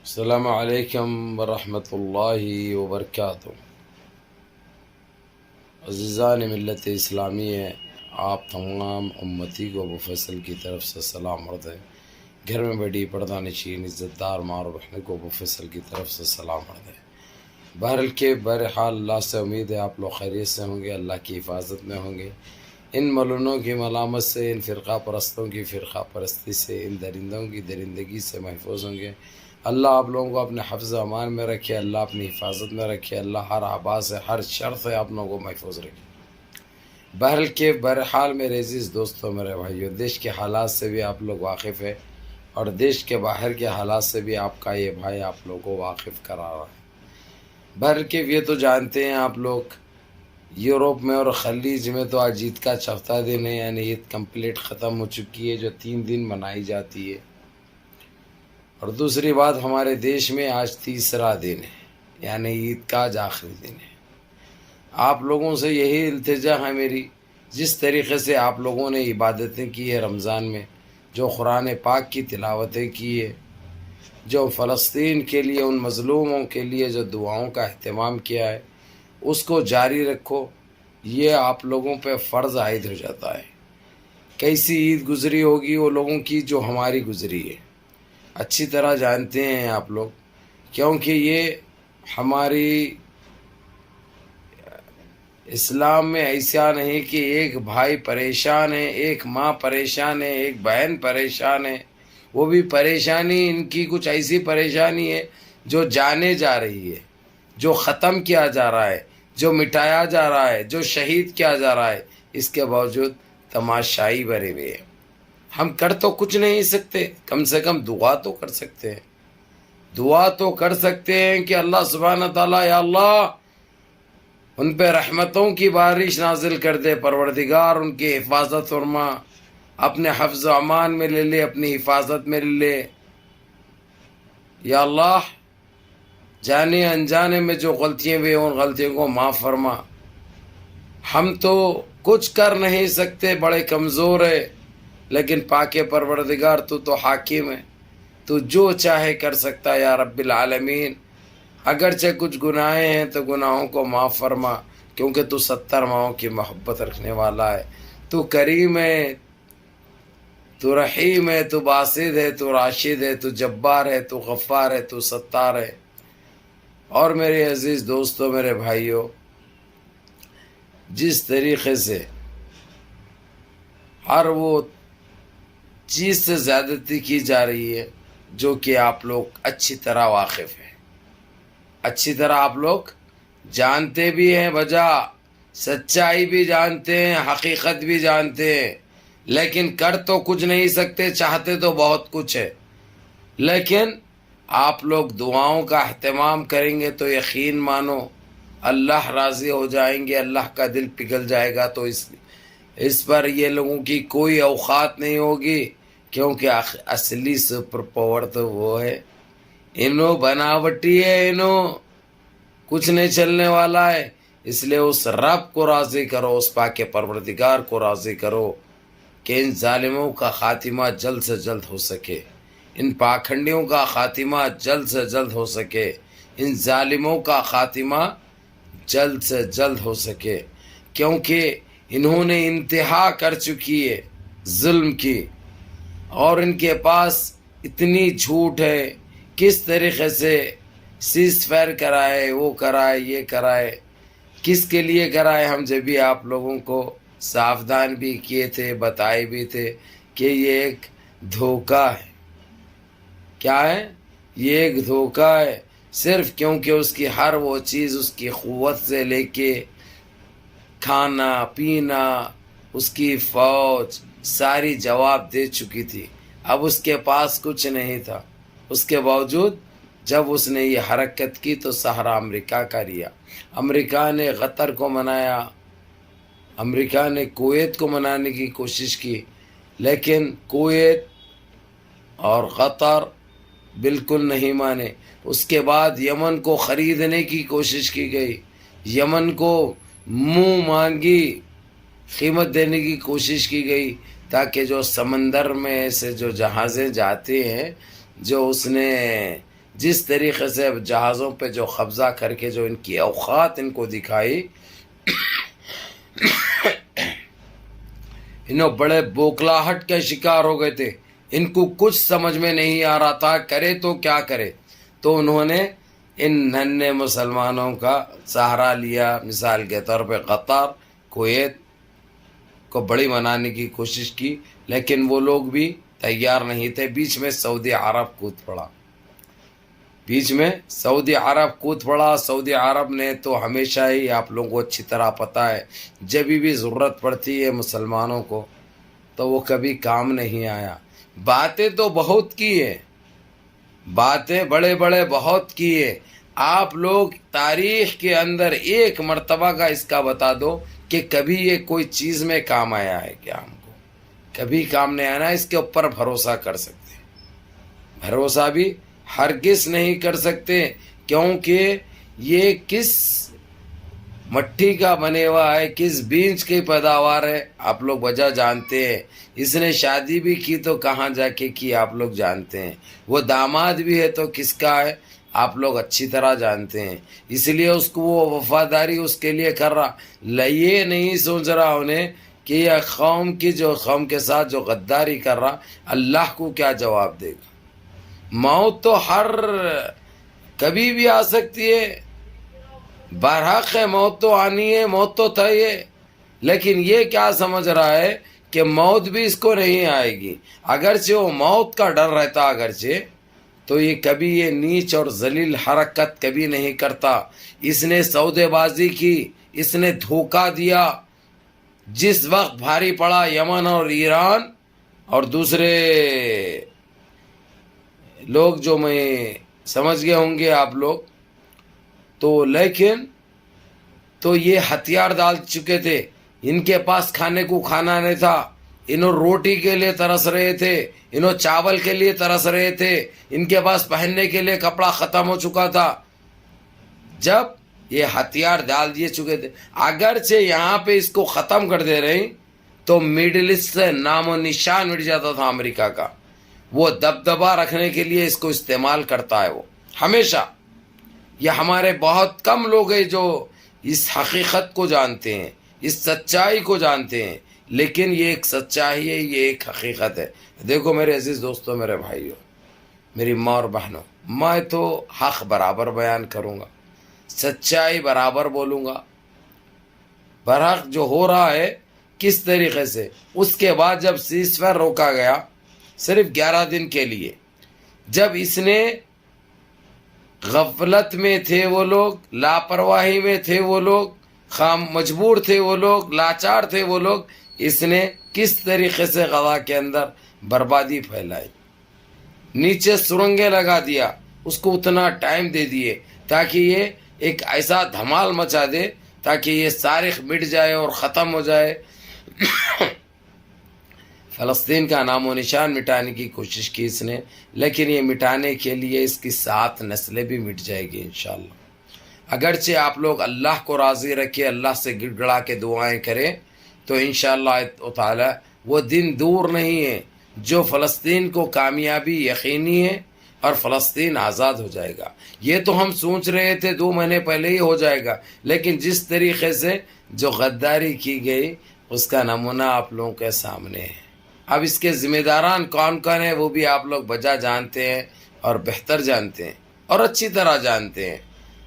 السلام علیکم ورحمۃ اللہ وبرکاتہ۔ عزیزان ملت اسلامی ہے، آپ تمام امتی کو ابو فیصل کی طرف سے سلام عرض ہے۔ گھر میں بیٹھی پردہ نشین عزت دار ماں اور بہنوں کو ابو فیصل کی طرف سے سلام عرض ہے۔ بہرحال اللہ سے امید ہے آپ لوگ خیریت سے ہوں گے، اللہ کی حفاظت میں ہوں گے، ان ملونوں کی ملامت سے، ان فرقہ پرستوں کی فرقہ پرستی سے، ان درندوں کی درندگی سے محفوظ ہوں گے۔ اللہ آپ لوگوں کو اپنے حفظ و امان میں رکھے، اللہ اپنی حفاظت میں رکھے، اللہ ہر آبا سے ہر شر سے آپ لوگوں کو محفوظ رکھے۔ بہرحال میرے عزیز دوستوں، میرے بھائیوں، دیش کے حالات سے بھی آپ لوگ واقف ہیں اور دیش کے باہر کے حالات سے بھی آپ کا یہ بھائی آپ لوگوں کو واقف کرا رہا ہے۔ یہ تو جانتے ہیں آپ لوگ، یوروپ میں اور خلیج میں تو آج عید کا چوتھا دن ہے، یعنی عید کمپلیٹ ختم ہو چکی ہے، جو 3 دن منائی جاتی ہے۔ اور دوسری بات، ہمارے دیش میں آج تیسرا دن ہے، یعنی عید کا آج آخری دن ہے۔ آپ لوگوں سے یہی التجا ہے میری، جس طریقے سے آپ لوگوں نے عبادتیں کی ہے رمضان میں، جو قرآن پاک کی تلاوتیں کی ہے، جو فلسطین کے لیے، ان مظلوموں کے لیے جو دعاؤں کا اہتمام کیا ہے، اس کو جاری رکھو۔ یہ آپ لوگوں پہ فرض عائد ہو جاتا ہے۔ کیسی عید گزری ہوگی وہ لوگوں کی جو ہماری گزری ہے، اچھی طرح جانتے ہیں آپ لوگ، کیونکہ یہ ہماری اسلام میں ایسا نہیں کہ ایک بھائی پریشان ہے، ایک ماں پریشان ہے، ایک بہن پریشان ہے، وہ بھی پریشانی ان کی کچھ ایسی پریشانی ہے جو جانے جا رہی ہے، جو ختم کیا جا رہا ہے، جو مٹایا جا رہا ہے، جو شہید کیا جا رہا ہے، اس کے باوجود تماشائی بھرے ہوئے ہیں۔ ہم کر تو کچھ نہیں سکتے، کم سے کم دعا تو کر سکتے ہیں، دعا تو کر سکتے ہیں کہ اللہ سبحانہ تعالیٰ، یا اللہ ان پہ رحمتوں کی بارش نازل کر دے، پروردگار ان کی حفاظت فرما، اپنے حفظ و امان میں لے لے، اپنی حفاظت میں لے لے۔ یا اللہ جانے انجانے میں جو غلطیاں ہوئی ان غلطیوں کو معاف فرما۔ ہم تو کچھ کر نہیں سکتے، بڑے کمزور ہے، لیکن پاک پروردگار تو حاکم ہے، تو جو چاہے کر سکتا ہے یا رب العالمین۔ اگرچہ کچھ گناہیں ہیں تو گناہوں کو معاف فرما، کیونکہ تو 70 ماؤں کی محبت رکھنے والا ہے، تو کریم ہے، تو رحیم ہے، تو باسط ہے، تو راشد ہے، تو جبار ہے، تو غفار ہے، تو ستار ہے۔ اور میرے عزیز دوستوں، میرے بھائیوں، جس طریقے سے ہر وہ چیز سے زیادتی کی جا رہی ہے جو کہ آپ لوگ اچھی طرح واقف ہیں، اچھی طرح آپ لوگ جانتے بھی ہیں، وجہ سچائی بھی جانتے ہیں، حقیقت بھی جانتے ہیں، لیکن کر تو کچھ نہیں سکتے، چاہتے تو بہت کچھ ہے۔ لیکن آپ لوگ دعاؤں کا اہتمام کریں گے تو یقین مانو اللہ راضی ہو جائیں گے، اللہ کا دل پگھل جائے گا، تو اس پر یہ لوگوں کی کوئی اوقات نہیں ہوگی، کیونکہ اصلی سپر پاور تو وہ ہے، انہوں بناوٹی ہے، انہوں کچھ نہیں چلنے والا ہے۔ اس لیے اس رب کو راضی کرو، اس پاک پروردگار کو راضی کرو کہ ان ظالموں کا خاتمہ جلد سے جلد ہو سکے، ان پاکھنڈیوں کا خاتمہ جلد سے جلد ہو سکے، ان ظالموں کا خاتمہ جلد سے جلد ہو سکے، کیونکہ انہوں نے انتہا کر چکی ہے ظلم کی، اور ان کے پاس اتنی جھوٹ ہے، کس طریقے سے سیز فائر کرائے، وہ کرائے، یہ کرائے، کس کے لیے کرائے۔ ہم جب بھی آپ لوگوں کو ساودھان بھی کیے تھے، بتائے بھی تھے کہ یہ ایک دھوکہ ہے۔ کیا ہے؟ یہ ایک دھوکہ ہے، صرف کیونکہ اس کی ہر وہ چیز اس کی قوت سے لے کے کھانا پینا، اس کی فوج ساری جواب دے چکی تھی، اب اس کے پاس کچھ نہیں تھا۔ اس کے باوجود جب اس نے یہ حرکت کی تو سہارا امریکہ کا لیا، امریکہ نے قطر کو منایا، امریکہ نے کویت کو منانے کی کوشش کی، لیکن کویت اور قطر بالکل نہیں مانے۔ اس کے بعد یمن کو خریدنے کی کوشش کی گئی، یمن کو منہ مانگی قیمت دینے کی کوشش کی گئی، تاکہ جو سمندر میں سے جو جہازیں جاتے ہیں، جو اس نے جس طریقے سے جہازوں پہ جو قبضہ کر کے جو ان کی اوقات ان کو دکھائی، انہوں بڑے بوکلاہٹ کے شکار ہو گئے تھے، ان کو کچھ سمجھ میں نہیں آ رہا تھا کرے تو کیا کرے، تو انہوں نے ان ننھے مسلمانوں کا سہارا لیا۔ مثال کے طور پہ قطر، کویت کو بڑی منانے کی کوشش کی، لیکن وہ لوگ بھی تیار نہیں تھے۔ بیچ میں سعودی عرب کود پڑا، سعودی عرب نے تو ہمیشہ ہی، آپ لوگوں کو اچھی طرح پتہ ہے، جب بھی ضرورت پڑتی ہے مسلمانوں کو تو وہ کبھی کام نہیں آیا۔ باتیں تو بہت کی ہے، باتیں بڑے بڑے بہت کی ہے۔ آپ لوگ تاریخ کے اندر ایک مرتبہ کا اس کا بتا دو کہ کبھی یہ کوئی چیز میں کام آیا ہے کیا؟ ہم کو کبھی کام نہیں آنا، اس کے اوپر بھروسہ کر سکتے، بھروسہ بھی ہرگز نہیں کر سکتے، کیونکہ یہ کس مٹی کا بنے ہوا ہے، کس بیج کی پیداوار ہے، آپ لوگ وجہ جانتے ہیں۔ اس نے شادی بھی کی تو کہاں جا کے کی آپ لوگ جانتے ہیں، وہ داماد بھی ہے تو کس کا ہے آپ لوگ اچھی طرح جانتے ہیں۔ اس لیے اس کو وہ وفاداری اس کے لیے کر رہا، یہ نہیں سوچ رہا انہیں کہ یہ قوم کے ساتھ جو غداری کر رہا، اللہ کو کیا جواب دے گا۔ موت تو کبھی بھی آ سکتی ہے، برحق ہے، موت تو آنی ہے، موت تو تھا یہ، لیکن یہ کیا سمجھ رہا ہے کہ موت بھی اس کو نہیں آئے گی۔ اگرچہ وہ موت کا ڈر رہتا، اگرچہ تو یہ کبھی یہ نیچ اور ذلیل حرکت کبھی نہیں کرتا۔ اس نے سودے بازی کی، اس نے دھوکہ دیا۔ جس وقت بھاری پڑا یمن اور ایران اور دوسرے لوگ جو میں سمجھ گئے ہوں گے آپ لوگ، تو لیکن تو یہ ہتھیار ڈال چکے تھے، ان کے پاس کھانے کو کھانا نہیں تھا، انہوں روٹی کے لیے ترس رہے تھے، انہوں چاول کے لیے ترس رہے تھے، ان کے پاس پہننے کے لیے کپڑا ختم ہو چکا تھا۔ جب یہ ہتھیار ڈال دیے چکے تھے، اگرچہ یہاں پہ اس کو ختم کر دے رہے تو مڈل ایسٹ سے نام و نشان مٹ جاتا تھا امریکہ کا۔ وہ دبدبا رکھنے کے لیے اس کو استعمال کرتا ہے وہ ہمیشہ۔ یہ ہمارے بہت کم لوگ ہیں جو اس حقیقت کو جانتے ہیں، اس سچائی کو جانتے ہیں، لیکن یہ ایک سچائی ہے، یہ ایک حقیقت ہے۔ دیکھو میرے عزیز دوستوں، میرے بھائیوں، میری ماں اور بہنوں، میں تو حق برابر بیان کروں گا، سچائی برابر بولوں گا، برحق جو ہو رہا ہے کس طریقے سے۔ اس کے بعد جب سیز فائر روکا گیا صرف 11 دن کے لیے، جب اس نے غفلت میں تھے وہ لوگ، لاپرواہی میں تھے وہ لوگ، مجبور تھے وہ لوگ، لاچار تھے وہ لوگ، اس نے کس طریقے سے غزہ کے اندر بربادی پھیلائی، نیچے سرنگیں لگا دیا، اس کو اتنا ٹائم دے دیے تاکہ یہ ایک ایسا دھمال مچا دے تاکہ یہ صارخ مٹ جائے اور ختم ہو جائے۔ فلسطین کا نام و نشان مٹانے کی کوشش کی اس نے، لیکن یہ مٹانے کے لیے اس کی 7 نسلیں بھی مٹ جائے گی انشاءاللہ۔ اگرچہ آپ لوگ اللہ کو راضی رکھے، اللہ سے گڑ گڑا کے دعائیں کریں تو انشاءاللہ تعالی وہ دن دور نہیں ہے جو فلسطین کو کامیابی یقینی ہے اور فلسطین آزاد ہو جائے گا۔ یہ تو ہم سوچ رہے تھے 2 مہینے پہلے ہی ہو جائے گا، لیکن جس طریقے سے جو غداری کی گئی اس کا نمونہ آپ لوگوں کے سامنے ہے۔ اب اس کے ذمہ داران کون کون ہیں وہ بھی آپ لوگ بجا جانتے ہیں اور بہتر جانتے ہیں اور اچھی طرح جانتے ہیں،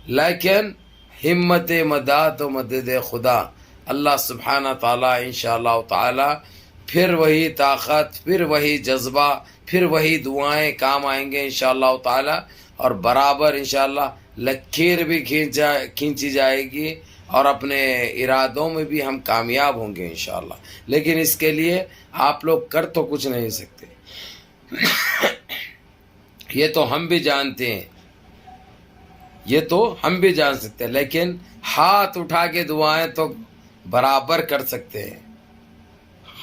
لیکن ہمت مدد و مدد خدا اللہ سبحانہ تعالیٰ انشاءاللہ تعالی پھر وہی طاقت، پھر وہی جذبہ، پھر وہی دعائیں کام آئیں گے انشاءاللہ تعالی، اور برابر انشاءاللہ لکیر بھی کھینچی جائے گی اور اپنے ارادوں میں بھی ہم کامیاب ہوں گے انشاءاللہ۔ لیکن اس کے لیے آپ لوگ کر تو کچھ نہیں سکتے، یہ تو ہم بھی جانتے ہیں، یہ تو ہم بھی جان سکتے ہیں، لیکن ہاتھ اٹھا کے دعائیں تو برابر کر سکتے ہیں،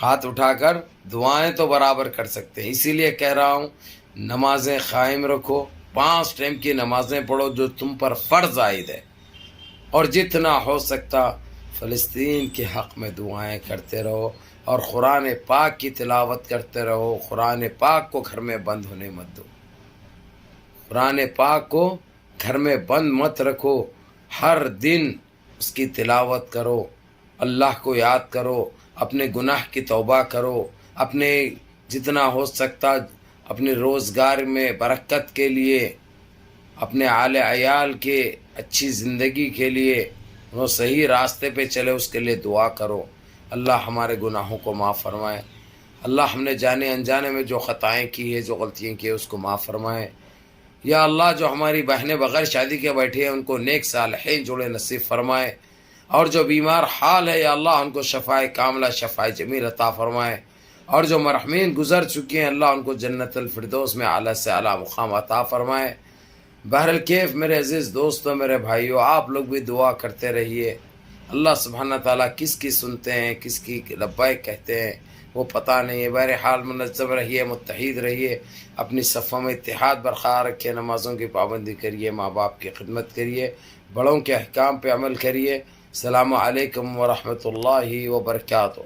ہاتھ اٹھا کر دعائیں تو برابر کر سکتے ہیں۔ اسی لیے کہہ رہا ہوں نمازیں قائم رکھو، 5 ٹائم کی نمازیں پڑھو جو تم پر فرض عائد ہے، اور جتنا ہو سکتا فلسطین کے حق میں دعائیں کرتے رہو، اور قرآن پاک کی تلاوت کرتے رہو، قرآن پاک کو گھر میں بند ہونے مت دو، قرآن پاک کو گھر میں بند مت رکھو، ہر دن اس کی تلاوت کرو، اللہ کو یاد کرو، اپنے گناہ کی توبہ کرو، اپنے جتنا ہو سکتا اپنے روزگار میں برکت کے لیے، اپنے آل عیال کے اچھی زندگی کے لیے وہ صحیح راستے پہ چلے، اس کے لیے دعا کرو۔ اللہ ہمارے گناہوں کو معاف فرمائے، اللہ ہم نے جانے انجانے میں جو خطائیں کی ہے، جو غلطیاں کی ہے، اس کو معاف فرمائے۔ یا اللہ جو ہماری بہنیں بغیر شادی کے بیٹھی ہیں ان کو نیک صالحین جوڑے نصیب فرمائے، اور جو بیمار حال ہے یا اللہ ان کو شفائے کاملہ شفائے جمیل عطا فرمائے، اور جو مرحومین گزر چکے ہیں اللہ ان کو جنت الفردوس میں اعلیٰ سے اعلیٰ مقام عطا فرمائے۔ بہرکیف میرے عزیز دوستوں، میرے بھائیوں، آپ لوگ بھی دعا کرتے رہیے۔ اللہ سبحانہ تعالیٰ کس کی سنتے ہیں، کس کی لبیک کہتے ہیں وہ پتہ نہیں ہے۔ بہرحال منظم رہیے، متحد رہیے، اپنی صفوں میں اتحاد برقرار رکھیے، نمازوں کی پابندی کریے، ماں باپ کی خدمت کریے، بڑوں کے احکام پہ عمل کریے۔ السلام علیکم ورحمۃ اللہ وبرکاتہ۔